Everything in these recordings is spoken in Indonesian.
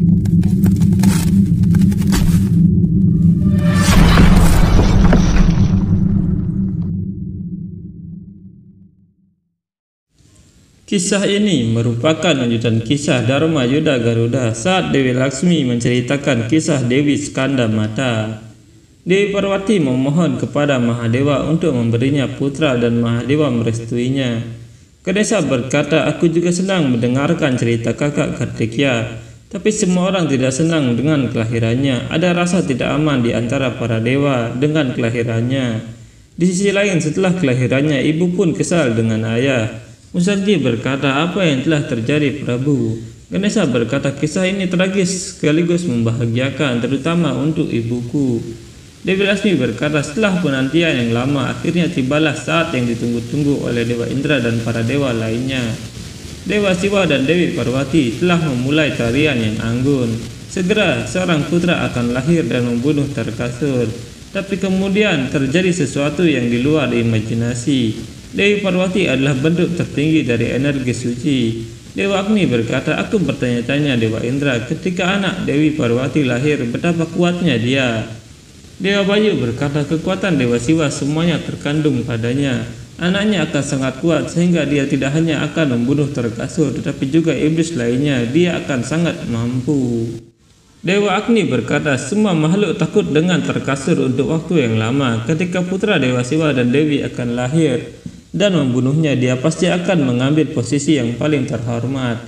Kisah ini merupakan lanjutan kisah Dharma Yuddha Garuda saat Dewi Laksmi menceritakan kisah Dewi Skandamata. Dewi Parwati memohon kepada Mahadewa untuk memberinya putra dan Mahadewa merestuinya. Ganesha berkata, aku juga senang mendengarkan cerita kakak Kartikeya, tapi semua orang tidak senang dengan kelahirannya. Ada rasa tidak aman di antara para dewa dengan kelahirannya. Di sisi lain, setelah kelahirannya, ibu pun kesal dengan ayah. Musangji berkata, apa yang telah terjadi Prabu? Ganesha berkata, kisah ini tragis sekaligus membahagiakan, terutama untuk ibuku. Dewi Laksmi berkata, setelah penantian yang lama, akhirnya tibalah saat yang ditunggu-tunggu oleh Dewa Indra dan para dewa lainnya. Dewa Siwa dan Dewi Parwati telah memulai tarian yang anggun. Segera seorang putra akan lahir dan membunuh Tarakasura. Tapi kemudian terjadi sesuatu yang di luar imajinasi. Dewi Parwati adalah bentuk tertinggi dari energi suci. Dewa Agni berkata, aku bertanya-tanya Dewa Indra, ketika anak Dewi Parwati lahir, betapa kuatnya dia. Dewa Bayu berkata, kekuatan Dewa Siwa semuanya terkandung padanya. Anaknya akan sangat kuat sehingga dia tidak hanya akan membunuh Tarakasura, tetapi juga iblis lainnya. Dia akan sangat mampu. Dewa Agni berkata, semua makhluk takut dengan Tarakasura untuk waktu yang lama. Ketika putra Dewa Siwa dan Dewi akan lahir dan membunuhnya, dia pasti akan mengambil posisi yang paling terhormat.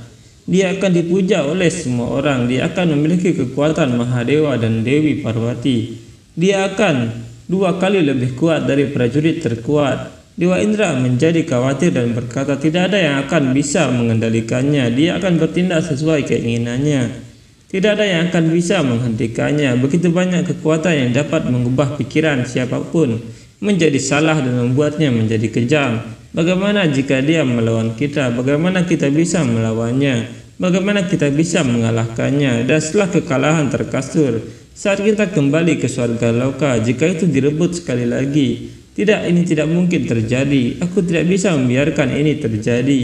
Dia akan dipuja oleh semua orang. Dia akan memiliki kekuatan Mahadewa dan Dewi Parwati. Dia akan 2 kali lebih kuat dari prajurit terkuat. Dewa Indra menjadi khawatir dan berkata, tidak ada yang akan bisa mengendalikannya. Dia akan bertindak sesuai keinginannya. Tidak ada yang akan bisa menghentikannya. Begitu banyak kekuatan yang dapat mengubah pikiran siapapun menjadi salah dan membuatnya menjadi kejam. Bagaimana jika dia melawan kita? Bagaimana kita bisa melawannya? Bagaimana kita bisa mengalahkannya? Dan setelah kekalahan Tarakasura, saat kita kembali ke surga loka, jika itu direbut sekali lagi, ini tidak mungkin terjadi. Aku tidak bisa membiarkan ini terjadi.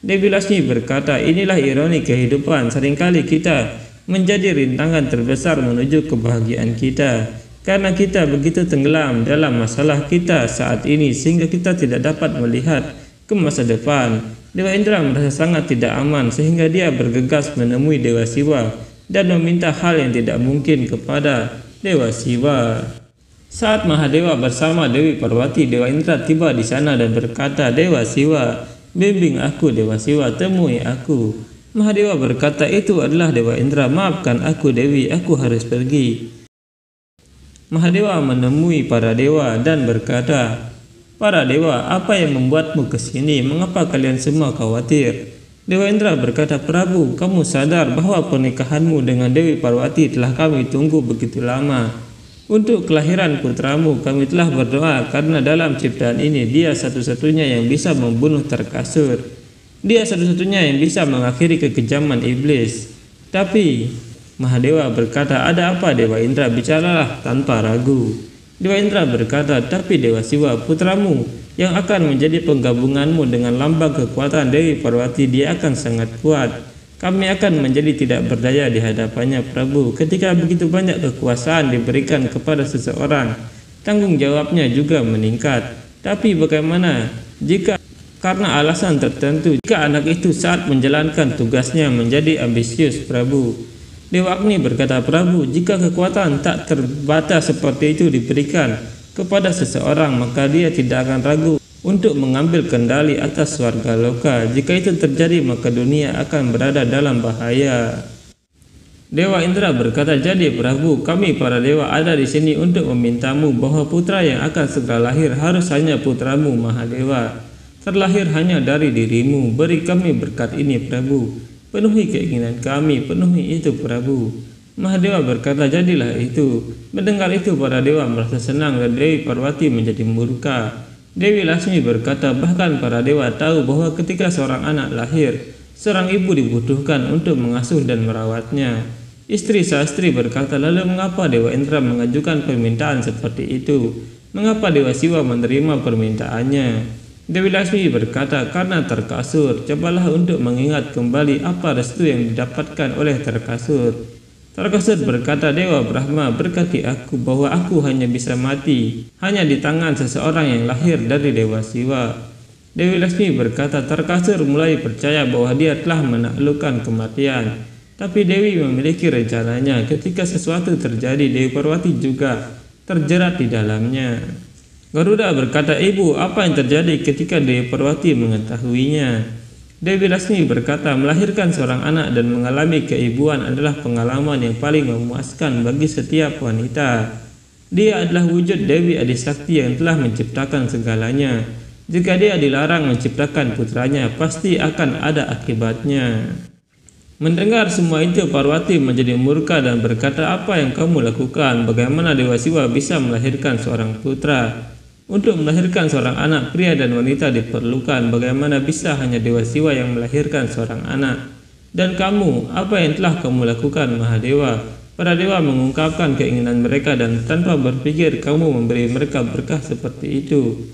Dewi Laksmi berkata, inilah ironi kehidupan. Seringkali kita menjadi rintangan terbesar menuju kebahagiaan kita. Karena kita begitu tenggelam dalam masalah kita saat ini sehingga kita tidak dapat melihat ke masa depan. Dewa Indra merasa sangat tidak aman sehingga dia bergegas menemui Dewa Siwa dan meminta hal yang tidak mungkin kepada Dewa Siwa. Saat Mahadewa bersama Dewi Parwati, Dewa Indra tiba di sana dan berkata, Dewa Siwa, bimbing aku Dewa Siwa, temui aku. Mahadewa berkata, itu adalah Dewa Indra, maafkan aku Dewi, aku harus pergi. Mahadewa menemui para dewa dan berkata, para dewa, apa yang membuatmu ke sini? Mengapa kalian semua khawatir? Dewa Indra berkata, Prabu, kamu sadar bahwa pernikahanmu dengan Dewi Parwati telah kami tunggu begitu lama. Untuk kelahiran putramu kami telah berdoa karena dalam ciptaan ini dia satu-satunya yang bisa membunuh Tarakasura. Dia satu-satunya yang bisa mengakhiri kekejaman iblis. Tapi Mahadewa berkata, ada apa Dewa Indra? Bicaralah tanpa ragu. Dewa Indra berkata, tapi Dewa Siwa, putramu yang akan menjadi penggabunganmu dengan lambang kekuatan Dewi Parwati, dia akan sangat kuat. Kami akan menjadi tidak berdaya di hadapannya Prabu. Ketika begitu banyak kekuasaan diberikan kepada seseorang, tanggung jawabnya juga meningkat. Tapi bagaimana jika karena alasan tertentu, jika anak itu saat menjalankan tugasnya menjadi ambisius Prabu? Dewa Agni berkata, Prabu, jika kekuatan tak terbatas seperti itu diberikan kepada seseorang, maka dia tidak akan ragu untuk mengambil kendali atas warga loka. Jika itu terjadi, maka dunia akan berada dalam bahaya. Dewa Indra berkata, jadi Prabu, kami para dewa ada di sini untuk memintamu bahwa putra yang akan segera lahir harus hanya putramu Mahadewa. Terlahir hanya dari dirimu. Beri kami berkat ini Prabu. Penuhi keinginan kami, penuhi itu Prabu. Mahadewa berkata, jadilah itu. Mendengar itu para dewa merasa senang dan Dewi Parwati menjadi murka. Dewi Laksmi berkata, bahkan para dewa tahu bahwa ketika seorang anak lahir, seorang ibu dibutuhkan untuk mengasuh dan merawatnya. Istri Sastri berkata, lalu mengapa Dewa Indra mengajukan permintaan seperti itu? Mengapa Dewa Siwa menerima permintaannya? Dewi Laksmi berkata, karena Tarkasur, cobalah untuk mengingat kembali apa restu yang didapatkan oleh Tarkasur. Tarkasur berkata, Dewa Brahma berkati aku bahwa aku hanya bisa mati hanya di tangan seseorang yang lahir dari Dewa Siwa. Dewi Laksmi berkata, Tarkasur mulai percaya bahwa dia telah menaklukkan kematian. Tapi Dewi memiliki rencananya. Ketika sesuatu terjadi, Dewi Parwati juga terjerat di dalamnya. Garuda berkata, Ibu, apa yang terjadi ketika Dewi Parwati mengetahuinya? Dewi Laksmi berkata, melahirkan seorang anak dan mengalami keibuan adalah pengalaman yang paling memuaskan bagi setiap wanita. Dia adalah wujud Dewi Adisakti yang telah menciptakan segalanya. Jika dia dilarang menciptakan putranya, pasti akan ada akibatnya. Mendengar semua itu, Parwati menjadi murka dan berkata, apa yang kamu lakukan? Bagaimana Dewa Siwa bisa melahirkan seorang putra? Untuk melahirkan seorang anak, pria dan wanita diperlukan. Bagaimana bisa hanya Dewa Siwa yang melahirkan seorang anak? Dan kamu, apa yang telah kamu lakukan, Mahadewa? Para dewa mengungkapkan keinginan mereka dan tanpa berpikir kamu memberi mereka berkah seperti itu.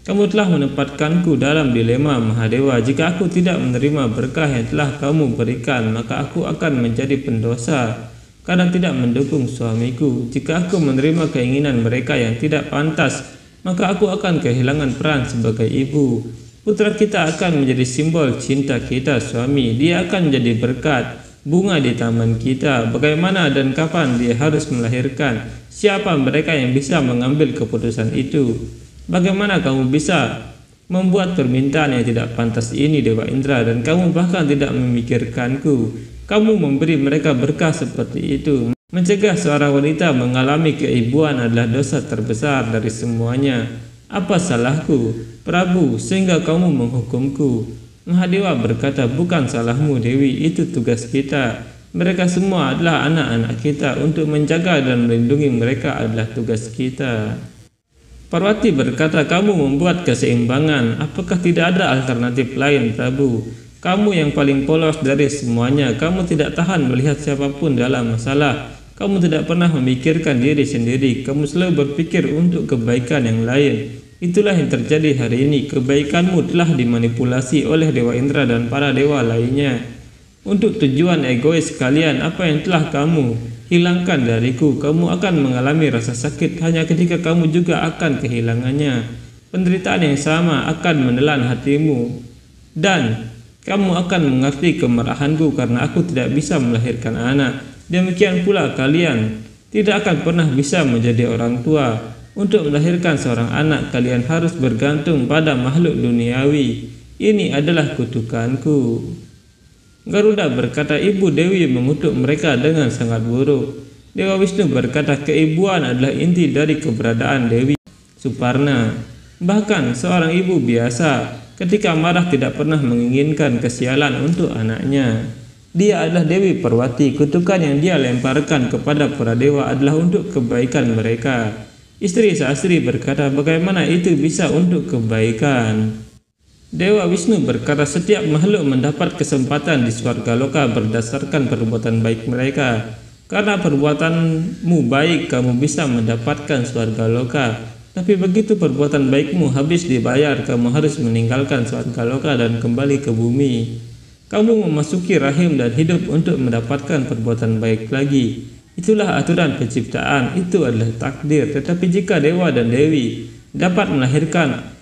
Kamu telah menempatkanku dalam dilema, Mahadewa. Jika aku tidak menerima berkah yang telah kamu berikan, maka aku akan menjadi pendosa karena tidak mendukung suamiku. Jika aku menerima keinginan mereka yang tidak pantas, maka aku akan kehilangan peran sebagai ibu. Putra kita akan menjadi simbol cinta kita, suami. Dia akan menjadi berkat, bunga di taman kita. Bagaimana dan kapan dia harus melahirkan? Siapa mereka yang bisa mengambil keputusan itu? Bagaimana kamu bisa membuat permintaan yang tidak pantas ini, Dewa Indra, dan kamu bahkan tidak memikirkanku? Kamu memberi mereka berkah seperti itu. Mencegah seorang wanita mengalami keibuan adalah dosa terbesar dari semuanya. Apa salahku, Prabu, sehingga kamu menghukumku? Mahadewa berkata, bukan salahmu, Dewi, itu tugas kita. Mereka semua adalah anak-anak kita. Untuk menjaga dan melindungi mereka adalah tugas kita. Parwati berkata, kamu membuat keseimbangan. Apakah tidak ada alternatif lain, Prabu? Kamu yang paling polos dari semuanya. Kamu tidak tahan melihat siapapun dalam masalah. Kamu tidak pernah memikirkan diri sendiri. Kamu selalu berpikir untuk kebaikan yang lain. Itulah yang terjadi hari ini. Kebaikanmu telah dimanipulasi oleh Dewa Indra dan para dewa lainnya. Untuk tujuan egois kalian, apa yang telah kamu hilangkan dariku? Kamu akan mengalami rasa sakit hanya ketika kamu juga akan kehilangannya. Penderitaan yang sama akan menelan hatimu. Dan kamu akan mengerti kemarahanku karena aku tidak bisa melahirkan anak. Demikian pula kalian tidak akan pernah bisa menjadi orang tua. Untuk melahirkan seorang anak, kalian harus bergantung pada makhluk duniawi. Ini adalah kutukanku. Garuda berkata, Ibu Dewi mengutuk mereka dengan sangat buruk. Dewa Wisnu berkata, keibuan adalah inti dari keberadaan Dewi Suparna. Bahkan seorang ibu biasa ketika marah tidak pernah menginginkan kesialan untuk anaknya. Dia adalah Dewi Parwati. Kutukan yang dia lemparkan kepada para dewa adalah untuk kebaikan mereka. Istri Sastri berkata, bagaimana itu bisa untuk kebaikan? Dewa Wisnu berkata, setiap makhluk mendapat kesempatan di Swargaloka berdasarkan perbuatan baik mereka. Karena perbuatanmu baik, kamu bisa mendapatkan Swargaloka. Tapi begitu perbuatan baikmu habis dibayar, kamu harus meninggalkan Swargaloka dan kembali ke bumi. Kamu memasuki rahim dan hidup untuk mendapatkan perbuatan baik lagi. Itulah aturan penciptaan, itu adalah takdir. Tetapi jika dewa dan dewi dapat melahirkan,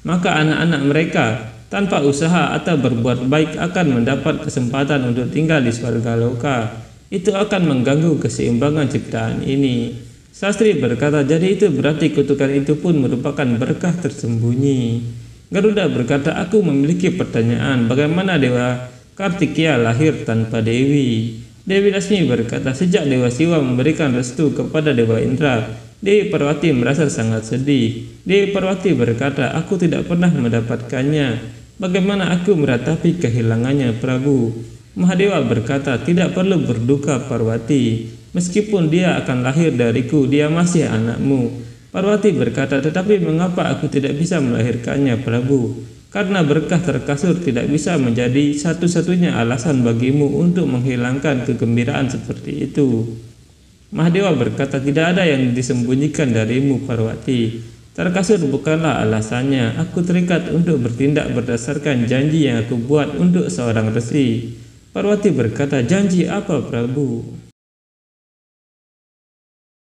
maka anak-anak mereka tanpa usaha atau berbuat baik akan mendapat kesempatan untuk tinggal di Swargaloka. Itu akan mengganggu keseimbangan ciptaan ini. Sastri berkata, jadi itu berarti kutukan itu pun merupakan berkah tersembunyi. Garuda berkata, aku memiliki pertanyaan, bagaimana Dewa Kartikeya lahir tanpa Dewi? Dewi Laksmi berkata, sejak Dewa Siwa memberikan restu kepada Dewa Indra, Dewi Parwati merasa sangat sedih. Dewi Parwati berkata, aku tidak pernah mendapatkannya. Bagaimana aku meratapi kehilangannya, Prabu? Mahadewa berkata, tidak perlu berduka, Parwati. Meskipun dia akan lahir dariku, dia masih anakmu. Parwati berkata, tetapi mengapa aku tidak bisa melahirkannya, Prabu? Karena berkah Tarkasur tidak bisa menjadi satu-satunya alasan bagimu untuk menghilangkan kegembiraan seperti itu. Mahadewa berkata, tidak ada yang disembunyikan darimu, Parwati. Terkasur bukanlah alasannya. Aku terikat untuk bertindak berdasarkan janji yang aku buat untuk seorang resi. Parwati berkata, janji apa Prabu?